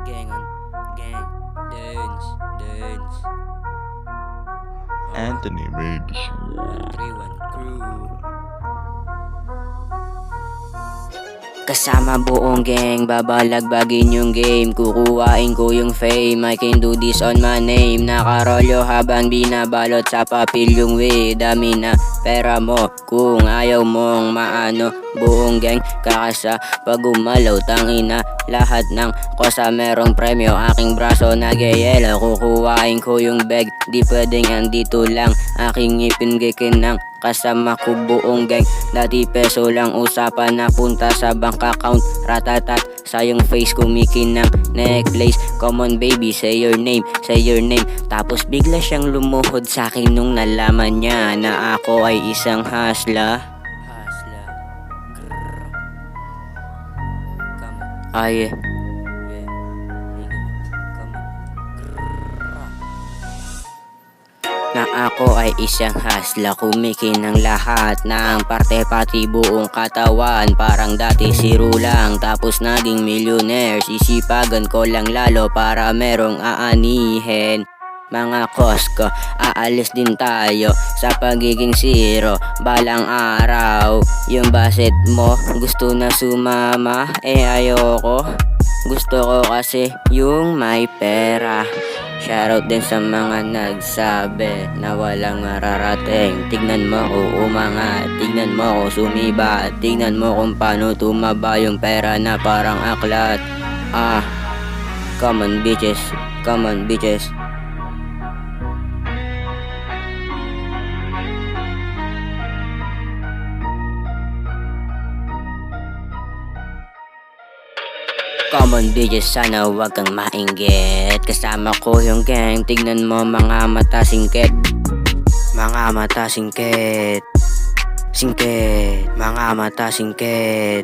Gang on, gang, dance. Anthony made this. 131 crew. Kasama buong gang, babalagbagin yung game. Kukuhain ko yung fame, I can do this on my name. Nakarolyo habang binabalot sa papel yung way. Dami na pera mo, kung ayaw mong maano. Buong gang, kakasa pag umalaw. Tangina, lahat ng kosa merong premyo. Aking braso nag-yelo, kukuhain ko yung bag. Di pwedeng andito lang, aking ngipin gikinang. Kasama ko buong gang, dati peso lang usapan, napunta sa bank account. Ratatat, sa yung face kumikinang necklace. Come on baby, say your name. Tapos bigla siyang lumuhod sa akin nung nalaman niya na ako ay isang hasla. Ay na ako ay isang hasla, kumikinang lahat ng parte pati buong katawan. Parang dati zero lang, tapos naging millionaire. Sisipagan ko lang lalo para merong aanihin. Mga kosko, aalis din tayo sa pagiging zero. Balang araw, yung baset mo gusto na sumama, ayoko. Gusto ko kasi yung may pera. Shoutout din sa mga nagsabi na walang mararating. Tignan mo ko umangat, tignan mo ko sumiba, tignan mo kung paano tumaba yung pera na parang aklat. Come on bitches. Come on bitches, sana wag kang mainggit. Kasama ko yung gang, tignan mo mga mata singkit. Mga mata singkit. Mga mata singkit.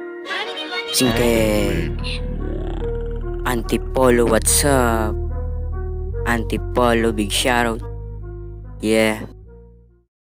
Antipolo, what's up? Antipolo, big shoutout. Yeah.